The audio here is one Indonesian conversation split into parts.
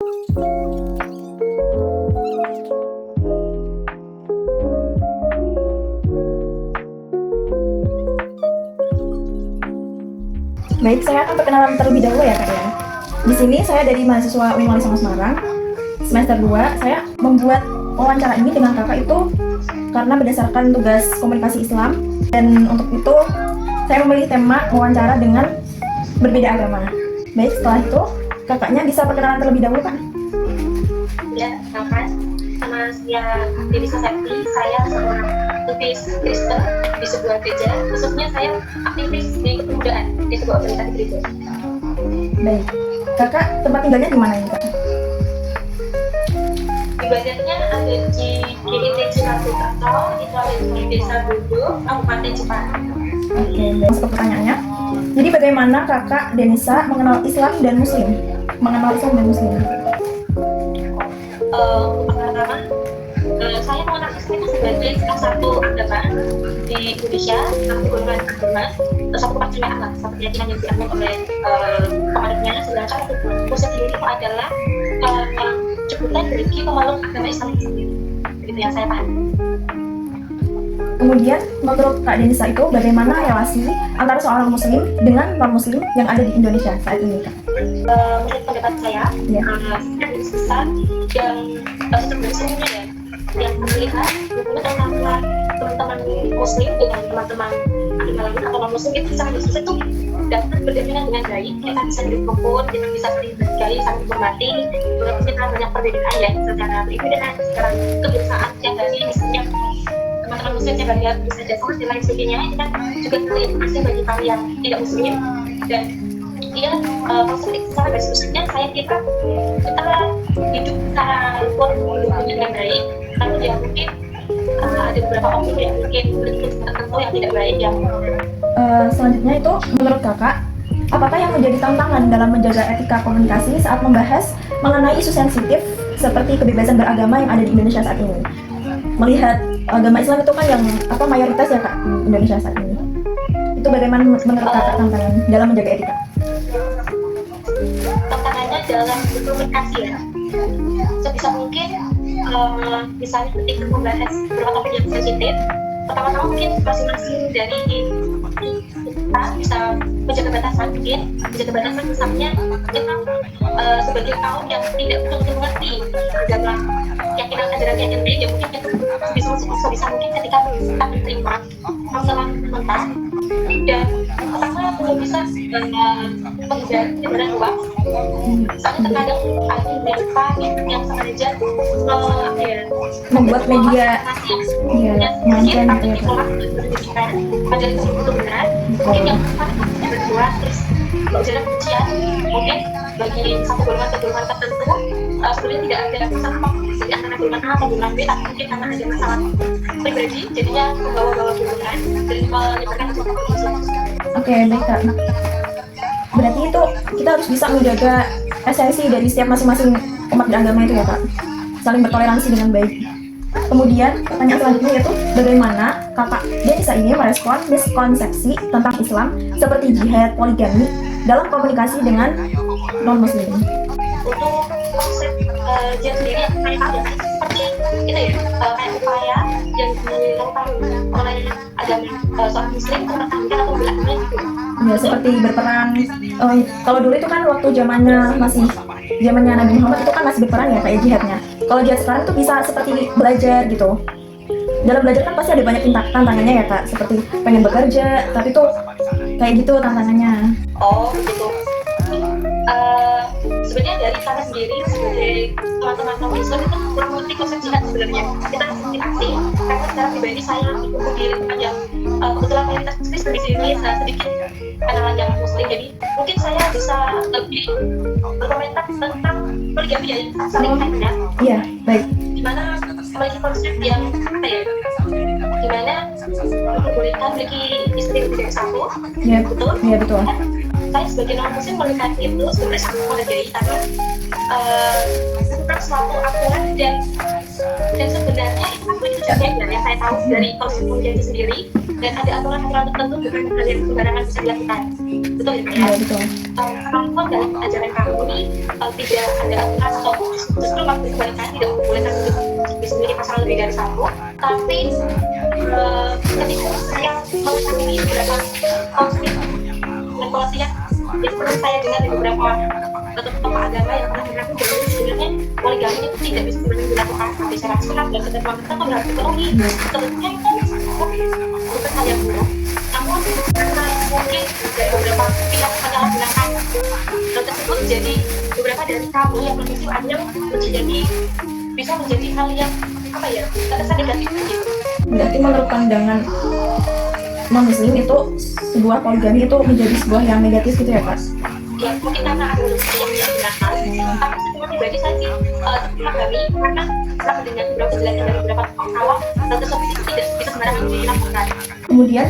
Baik, saya akan perkenalan terlebih dahulu ya Kak ya. Di sini saya dari mahasiswa Unwali Songo Semarang, semester 2. Saya membuat wawancara ini dengan kakak itu karena berdasarkan tugas komunikasi Islam, dan untuk itu saya memilih tema wawancara dengan berbeda agama. Baik, setelah itu kakaknya bisa perkenalan terlebih dahulu Kak. Ya, nama saya Dewi Sakti. Saya seorang aktivis Kristen di sebuah gereja. Khususnya saya aktivis di kepemudaan di sebuah organisasi gereja. Baik, kakak tempat tinggalnya di mana ini Kak? Ibadahnya ada di GIT Cipatu atau itu ada di Desa Bodo, Kabupaten Jepara. Oke, masuk ke pertanyaannya. Jadi bagaimana kakak Denisa mengenal Islam dan Muslim? Pertama, saya mengenal Islam itu sebagai salah satu agama di Indonesia, satu golongan agama, satu kepercayaan lah, satu keyakinan yang dianut oleh pemanutnya. Sedangkan Muslim sendiri itu adalah sebutan dari pemeluk agama Islam itu sendiri. Begitu yang saya pahami. Kemudian menurut Kak Denisa itu bagaimana relasi antara seorang Muslim dengan non-Muslim yang ada di Indonesia saat ini Kak? Menurut pendapat saya, Ya. garis besar yang sebenarnya ya, yang terlihat hubungan antara teman-teman Muslim dengan teman-teman agama lain atau non Muslim itu sangat susah itu dapat berdampingan dengan baik. Kita bisa hidup rukun, kita bisa saling bergaul, saling menghormati. Walaupun kita banyak perbedaan ya secara pribadi, secara kebiasaan tiap hari, misalnya teman-teman Muslim tiap hari bisa jatuh dan lain sebagainya. Ini kan juga terlihat bagi kami yang tidak Muslim, dan dia konflik secara garis besarnya saya kira kita hidup secara rukun dengan baik, lalu ya mungkin ada beberapa oknum yang mungkin bentuk tertentu yang tidak baik yang Selanjutnya itu menurut kakak, apakah yang menjadi tantangan dalam menjaga etika komunikasi saat membahas mengenai isu sensitif seperti kebebasan beragama yang ada di Indonesia saat ini? Melihat agama Islam itu kan yang mayoritas ya Kak di Indonesia saat ini. Itu bagaimana menurut kakak tantangan dalam menjaga etika? tantangannya dalam berkomunikasi ya. Sebisa mungkin misalnya ketika membahas beberapa topik yang sensitif, pertama-tama mungkin masing-masing dari kita bisa menjaga batasan, misalnya kita sebagai kaum yang tidak betul-betul mengerti agama keyakinan ajaran yang baik, ya mungkin kita sebisa mungkin ketika kita menerima masalah mentah dan pertama belum bisa menghindari penyebaran hoax. Soalnya terkadang ada mereka yang sengaja Membuat media mungkin tapi ditolak menunjukkan pada itu benar, mungkin yang berdua terus berjalan kebencian, mungkin bagi satu golongan tertentu sebenarnya tidak ada masalah di antara golongan A atau golongan B, tapi mungkin karena ada masalah pribadi jadinya membawa-bawa hubungan dan menyebarkan sesuatu. Oke, baik Kak. Berarti itu kita harus bisa menjaga esensi dari setiap masing-masing umat beragama itu ya Kak, saling bertoleransi dengan baik. Kemudian pertanyaan selanjutnya yaitu bagaimana kakak Denisa ini merespon miskonsepsi tentang Islam seperti jihad, poligami dalam komunikasi dengan non-Muslim. Untuk konsep jihad sendiri saya tahu ya, seperti itu ya, kayak upaya yang dilakukan oleh agama seorang Muslim untuk mempertahankan atau membelakangnya gitu. Ya, seperti berperang. Kalau dulu itu kan waktu zamannya Nabi Muhammad itu kan masih berperang ya kayak jihadnya. Kalau jihad sekarang tuh bisa seperti belajar gitu. Dalam belajar kan pasti ada banyak tantangannya ya Kak, seperti pengen bekerja, tapi tuh kayak gitu tantangannya. Oh begitu. Sebenarnya dari saya sendiri sebagai teman-teman Islam itu kurang mengerti konsep jihad sebenarnya. Kita seperti asing karena secara pribadi saya berkumpul di lingkungan yang kebetulan mayoritas Kristen di sini sedikit kenalan yang Muslim, jadi mungkin saya bisa lebih berkomentar tentang poligami ya, saling kaitannya. Iya, baik. Dimana memiliki konsep yang dimana membolehkan memiliki istri lebih dari satu. Iya, betul. Iya betul. Saya sebagai non Muslim melihat itu sebenarnya sangat menghargai, tapi bukan suatu aturan dan sebenarnya itu juga yang saya tahu dari konsep poligami sendiri dan ada aturan-aturan tertentu bukan hal yang sembarangan bisa dilakukan. Betul ya? Iya, betul. Perempuan dalam ajaran kami tidak ada aturan atau justru waktu kebalikan tidak membolehkan untuk bisa memiliki pasangan lebih dari satu. Tapi ketika saya mengetahui beberapa konflik dan pelatihan yang pernah saya dengar dari beberapa tokoh agama yang pernah mengaku bahwa sebenarnya poligami itu tidak bisa dilakukan sampai syarat dan ketentuan tertentu harus dipenuhi. Sebetulnya itu bukan hal yang buruk, namun karena mungkin dari beberapa pihak menyalahgunakan hal tersebut, jadi beberapa dari kami yang bermisi panjang bisa menjadi hal yang apa ya, terkesan negatif gitu. Berarti menurut pandangan non-muslim itu sebuah poligami itu menjadi sebuah yang negatif gitu ya, Kak? Ya, mungkin karena ada yang menyalahgunakan, tapi secara pribadi saya sih memahami karena setelah mendengar beberapa penjelasan dari beberapa awal, hal tersebut itu tidak bisa sembarangan dilakukan. Kemudian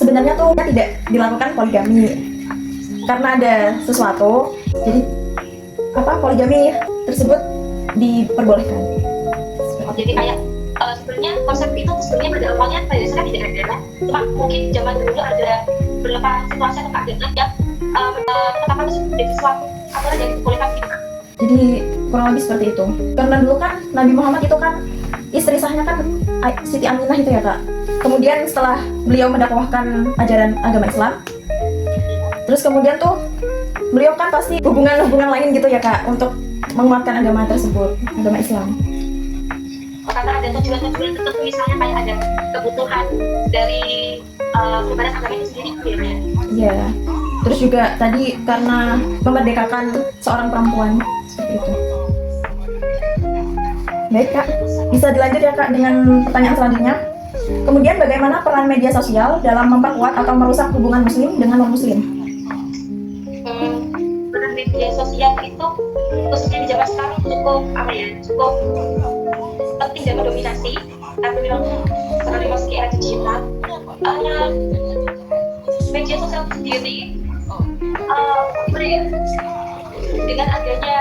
sebenarnya tuh tidak dilakukan poligami karena ada sesuatu, jadi poligami tersebut diperbolehkan. Jadi kayak sebenarnya konsep itu sebenarnya pada awalnya pada dasarnya tidak ada, cuma mungkin zaman dulu ada beberapa situasi atau keadaan yang menetapkan tersebut menjadi suatu aturan yang dibolehkan gitu. Jadi kurang lebih seperti itu. Karena dulu kan Nabi Muhammad itu kan istri sahnya kan Siti Aminah itu ya, Kak. Kemudian setelah beliau mendakwahkan ajaran agama Islam, terus kemudian tuh beliau kan pasti hubungan lain gitu ya, Kak, untuk menguatkan agama tersebut, agama Islam. Karena ada tujuan-tujuan tertentu, misalnya kayak ada kebutuhan dari penyebaran agama itu sendiri gitu ya. Iya. Terus juga tadi karena memerdekakan seorang perempuan seperti itu. Baik, Kak, bisa dilanjut ya, Kak, dengan pertanyaan selanjutnya. Kemudian bagaimana peran media sosial dalam memperkuat atau merusak hubungan muslim dengan non-muslim? Peran media sosial itu khususnya di zaman sekarang cukup penting dan mendominasi, tapi memang sekarang memasuki era digital. Media sosial sendiri dengan adanya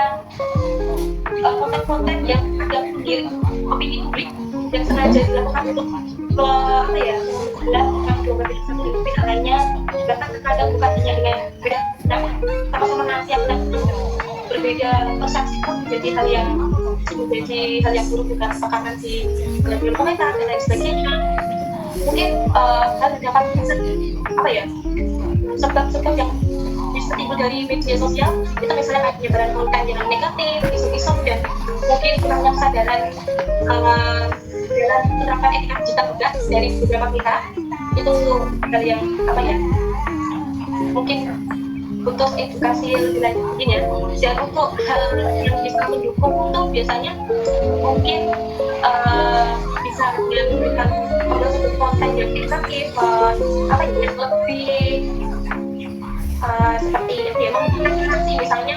konten-konten yang agak menggir opini publik yang sengaja dilakukan untuk melakukan globalisasi satu dengan pihak lainnya, bahkan terkadang bukan hanya dengan beda pendapat, sama-sama nasihat dan berbeda persepsi pun menjadi hal yang buruk, bukan apakah nanti lebih komentar dan lain sebagainya. Mungkin hal dapat sebab-sebab yang bisa timbul dari media sosial itu misalnya kayak penyebaran konten yang negatif, isu-isu, dan mungkin kurangnya kesadaran dalam menerapkan etika digital juga dari beberapa pihak. Itu hal yang mungkin butuh edukasi lebih lanjut mungkin ya. Dan untuk hal yang bisa mendukung itu biasanya mungkin bisa memberikan konten yang edukatif, yang lebih seperti ya memungkinkan misalnya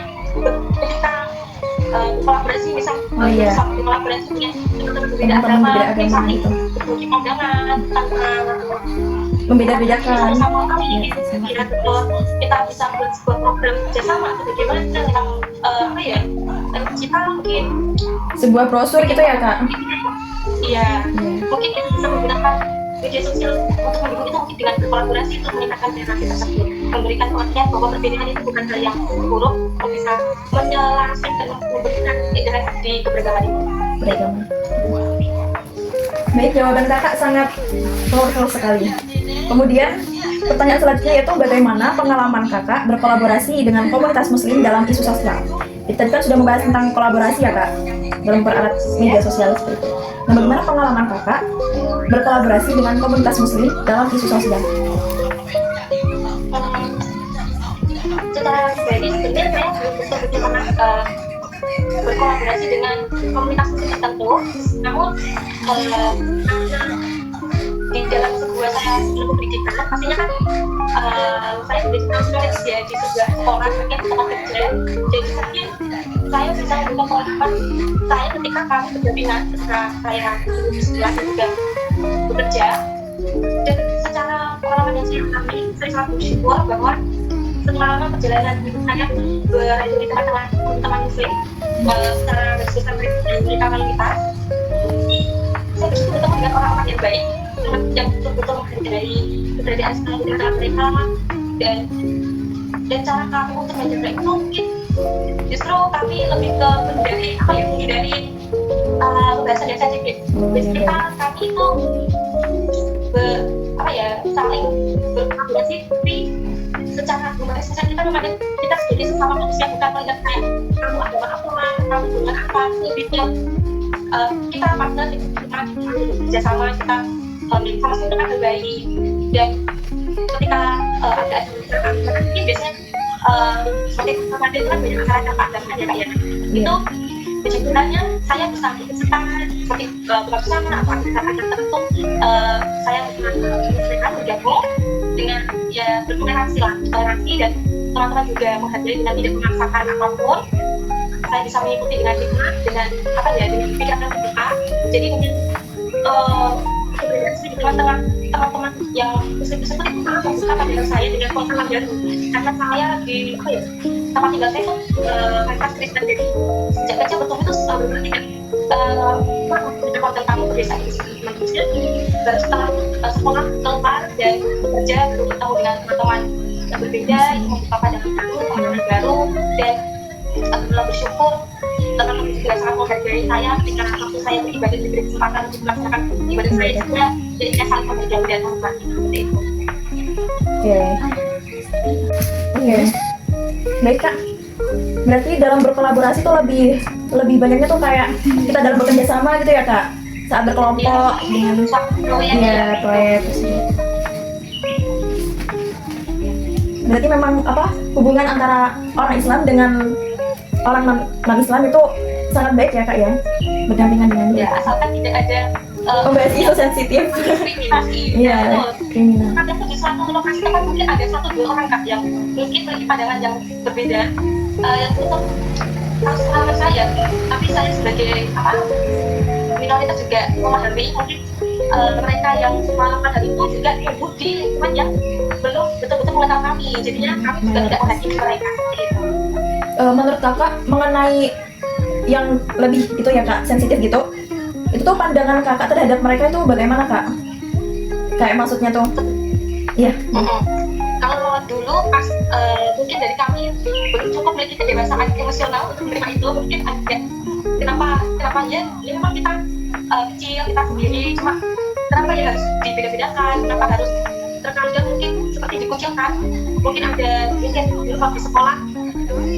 kita kolaborasi, kolaborasi dengan teman-teman berbeda agama misalnya berbagi pandangan tanpa membeda-bedakan. Sama kali kita bisa membuat sebuah program kerjasama atau bagaimana tentang kita mungkin sebuah brosur gitu ya, Kak? Iya, mungkin kita bisa menggunakan media sosial untuk mendukung itu, mungkin dengan berkolaborasi untuk meningkatkan relasi tersebut, memberikan pengertian bahwa perbedaan itu bukan hal yang buruk, bisa menyelaraskan dan memberikan edaran di keberagaman itu. Beragama. Baik, jawaban Kakak sangat powerful sekali. Kemudian pertanyaan selanjutnya yaitu bagaimana pengalaman Kakak berkolaborasi dengan komunitas muslim dalam isu sosial. Tadi kan sudah membahas tentang kolaborasi ya, Kak, dalam pererat media sosial seperti itu. Nah, bagaimana pengalaman Kakak berkolaborasi dengan komunitas muslim dalam isu sosial? Secara pribadi sebenarnya saya belum betul-betul pernah berkolaborasi dengan komunitas muslim tertentu, namun di dalam sebuah saya ilmu pendidikan pastinya kan saya pendidikan knowledge ya di sebuah sekolah, mungkin sekolah kerja, jadi mungkin saya bisa membuka pengalaman saya ketika kami berdampingan, ketika saya di sekolah dan juga bekerja. Dan secara pengalaman yang saya alami, saya sangat bersyukur bahwa selama perjalanan saya berada di tengah-tengah teman-teman muslim secara bersosial dan berkomunitas, saya bersyukur bertemu dengan orang-orang yang baik, yang betul-betul menghargai keberadaan sekali di antara mereka, dan cara kamu untuk menjaga itu mungkin justru kami lebih ke menghindari pembahasan yang sensitif. Jadi kami itu saling berkolaborasi, tapi secara humanis kita memandang kita sebagai sesama manusia, bukan melihat kayak kamu agama apa, kamu dengan apa, lebih ke kita partner, kita kerjasama, kita sama-sama kita hargai. Dan ketika ada acara ini biasanya seperti kemarin itu kan banyak acara keagamaan ya Kak ya, itu biasanya saya bisa ikut serta seperti buka bersama atau acara tertentu, saya mereka bergabung dengan ya bertoleransi dan teman-teman juga menghargai dengan tidak memaksakan apapun. Saya bisa mengikuti dengan hikmat, dengan dengan pikiran terbuka. Jadi mungkin teman-teman yang muslim tersebut itu sangat membuka pandangan saya dengan konten baru, karena saya di tempat tinggal saya itu mayoritas Kristen, jadi sejak kecil bertumbuh itu berarti kan konten kamu berbiasa di teman muslim, baru setelah sekolah keluar dan bekerja baru bertemu dengan teman-teman yang berbeda, itu membuka pandangan baru, dan alhamdulillah bersyukur teman-teman juga sangat menghargai saya ketika waktu saya beribadah, diberi kesempatan untuk melaksanakan ibadah saya juga, jadi saya saling menghargai dan menghormati seperti itu. Oke. Baik Kak, berarti dalam berkolaborasi tuh lebih banyaknya tuh kayak kita dalam bekerja sama gitu ya Kak, saat berkelompok dengan proyek tersebut. Berarti memang hubungan antara orang Islam dengan orang non-Islam itu sangat baik ya Kak ya, berdampingan dengan dia. Ya, asalkan tidak ada membahas isu sensitif. Kriminasi. Iya, kriminal. Kadang di suatu lokasi tempat mungkin ada 1-2 orang Kak yang mungkin memiliki pandangan yang berbeda, yang itu harus menurut saya, tapi saya sebagai minoritas juga memahami mungkin mereka yang melakukan hal itu juga tumbuh di lingkungan yang belum betul-betul mengenal kami, jadinya kami juga tidak menghakimi mereka. Menurut Kakak mengenai yang lebih gitu ya Kak, sensitif gitu, itu tuh pandangan Kakak terhadap mereka itu bagaimana Kak? Kayak maksudnya tuh iya. Kalau dulu pas mungkin dari kami belum cukup memiliki kedewasaan emosional untuk menerima itu, mungkin ada kenapa ya memang kita kecil, kita sendiri, cuma kenapa ya harus dibeda-bedakan, kenapa harus terkadang mungkin seperti dikucilkan, mungkin dulu waktu sekolah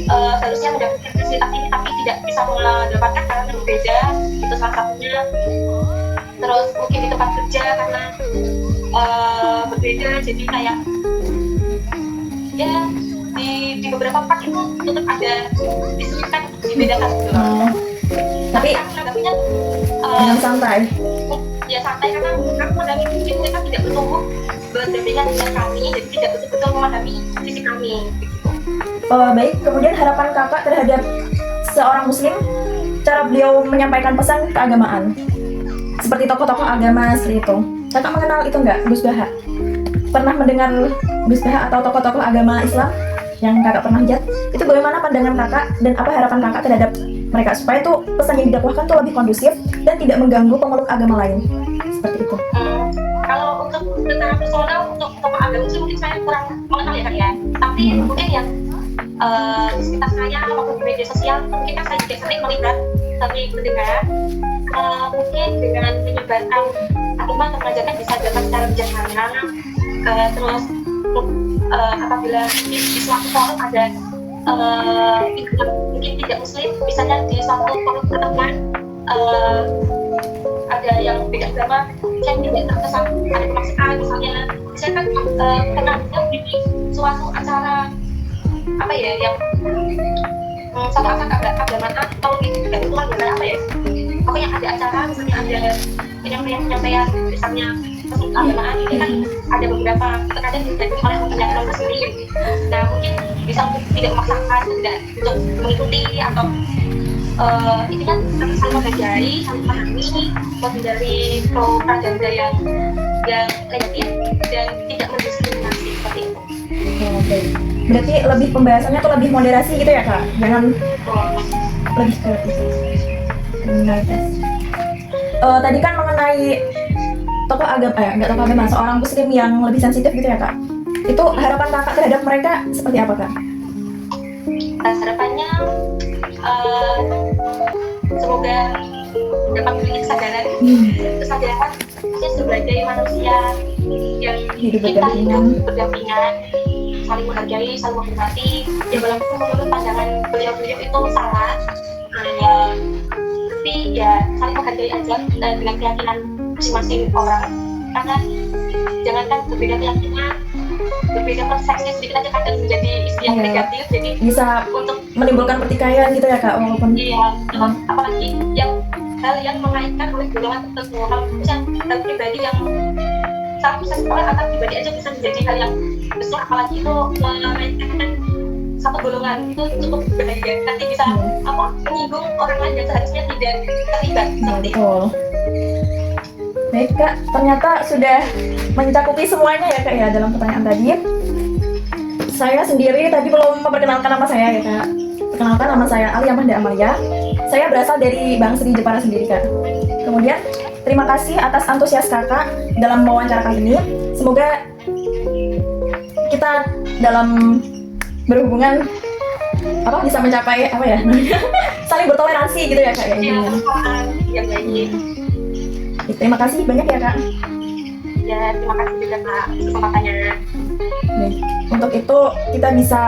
seharusnya mendapatkan fasilitas ini tapi tidak bisa mendapatkan karena berbeda, itu salah satunya. Terus mungkin di tempat kerja karena berbeda, jadi kayak ya di beberapa part itu tetap ada diselipkan untuk dibedakan gitu. Tapi dengan santai. Ya santai, karena aku mendampingi mungkin mereka tidak bertumbuh berdampingan dengan kami, jadi tidak betul-betul memahami sisi kami. Baik, kemudian harapan Kakak terhadap seorang muslim, cara beliau menyampaikan pesan keagamaan seperti tokoh-tokoh agama seperti itu. Kakak mengenal itu nggak, Gus Baha? Pernah mendengar Gus Baha atau tokoh-tokoh agama Islam yang Kakak pernah lihat? Itu bagaimana pandangan Kakak dan apa harapan Kakak terhadap mereka supaya tuh pesan yang didakwahkan tuh lebih kondusif dan tidak mengganggu pemeluk agama lain seperti itu? Kalau untuk secara personal untuk tokoh agama sih mungkin saya kurang mengenal ya Kak ya, tapi mungkin yang di sekitar saya maupun di media sosial mungkin saya juga sering melihat, sering mendengar mungkin dengan menyebarkan agama atau mengajarkan bisa dapat secara bijaksana. Terus apabila di suatu forum ada mungkin tidak muslim, misalnya di suatu forum pertemuan ada yang beda agama, saya tidak terkesan ada pemaksaan, misalnya saya kan pernah di suatu acara yang suatu acara keagamaan atau tidak kebetulan pokoknya ada acara, misalnya ada penyampaian misalnya keagamaan ini kan ada beberapa terkadang dihadiri oleh orang muslim. Nah mungkin bisa tidak memaksakan, tidak untuk mengikuti atau itu kan saling menghargai, saling memahami, menghindari propaganda yang negatif dan tidak mendiskriminasi seperti itu. Oke. Berarti lebih pembahasannya tuh lebih moderasi gitu ya Kak, jangan lebih ke kriminalitas. Tadi kan mengenai tokoh agama, nggak tokoh agama, seorang muslim yang lebih sensitif gitu ya kak. Itu harapan kakak terhadap mereka seperti apa kak? Harapannya semoga dapat memiliki kesadaran maksudnya sebagai manusia yang Hidup kita berdampingan. hidup berdampingan, saling menghargai, saling menghormati. Ya walaupun menurut pandangan beliau-beliau itu salah, tapi ya saling menghargai aja dengan keyakinan masing-masing orang. Karena jangankan berbeda keyakinan, berbeda persepsi sedikit aja kadang menjadi istilah yang Iya. negatif. Jadi Bisa untuk menimbulkan pertikaian gitu ya kak, walaupun iya, apalagi yang hal yang mengaitkan oleh golongan tertentu. Kalau misalnya hal pribadi yang satu sekolah atau pribadi aja bisa menjadi hal yang besar, apalagi itu mengaitkan satu golongan, itu cukup berbahaya. Nanti bisa menyinggung orang lain yang seharusnya tidak terlibat Nah, seperti itu. betul. Baik kak, ternyata sudah mencakupi semuanya ya kak ya dalam pertanyaan tadi. Saya sendiri tadi belum memperkenalkan nama saya ya kak. Perkenalkan, nama saya Alia Mahda Amalia. Saya berasal dari Bang Sri Jepara sendiri kak. Kemudian terima kasih atas antusias kakak dalam wawancara kali ini. Semoga kita dalam berhubungan bisa mencapai saling bertoleransi gitu ya kak ya. Yang intinya. yang baik. Terima kasih banyak ya kak. Ya, terima kasih juga Kak kesempatannya. Baik. Untuk itu kita bisa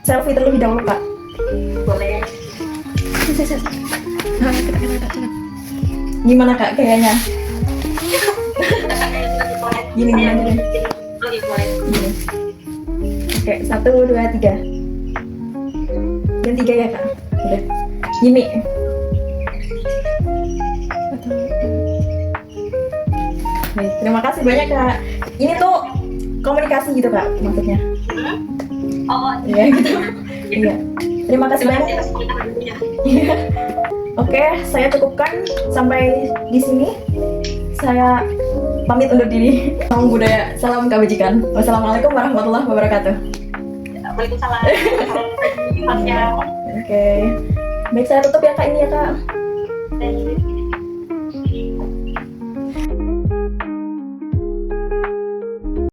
selfie terlebih dahulu kak. Boleh. Gimana kak kayaknya? Gini, Saya gini. boleh, boleh. Gini. Oke, 1, 2, 3. Dan 3 ya kak. Udah. Gini. Baik, terima kasih banyak kak. Ini tuh komunikasi gitu kak maksudnya. Oh, Iya gitu. Iya. Terima kasih terima banyak. kasih atas pengetahuannya. Iya. Oke, saya cukupkan sampai di sini. Saya pamit undur diri. Salam budaya, salam kebajikan. Wassalamualaikum warahmatullahi wabarakatuh. Waalaikumsalam. Salam. Oke. Baik, saya tutup ya kak ini ya kak.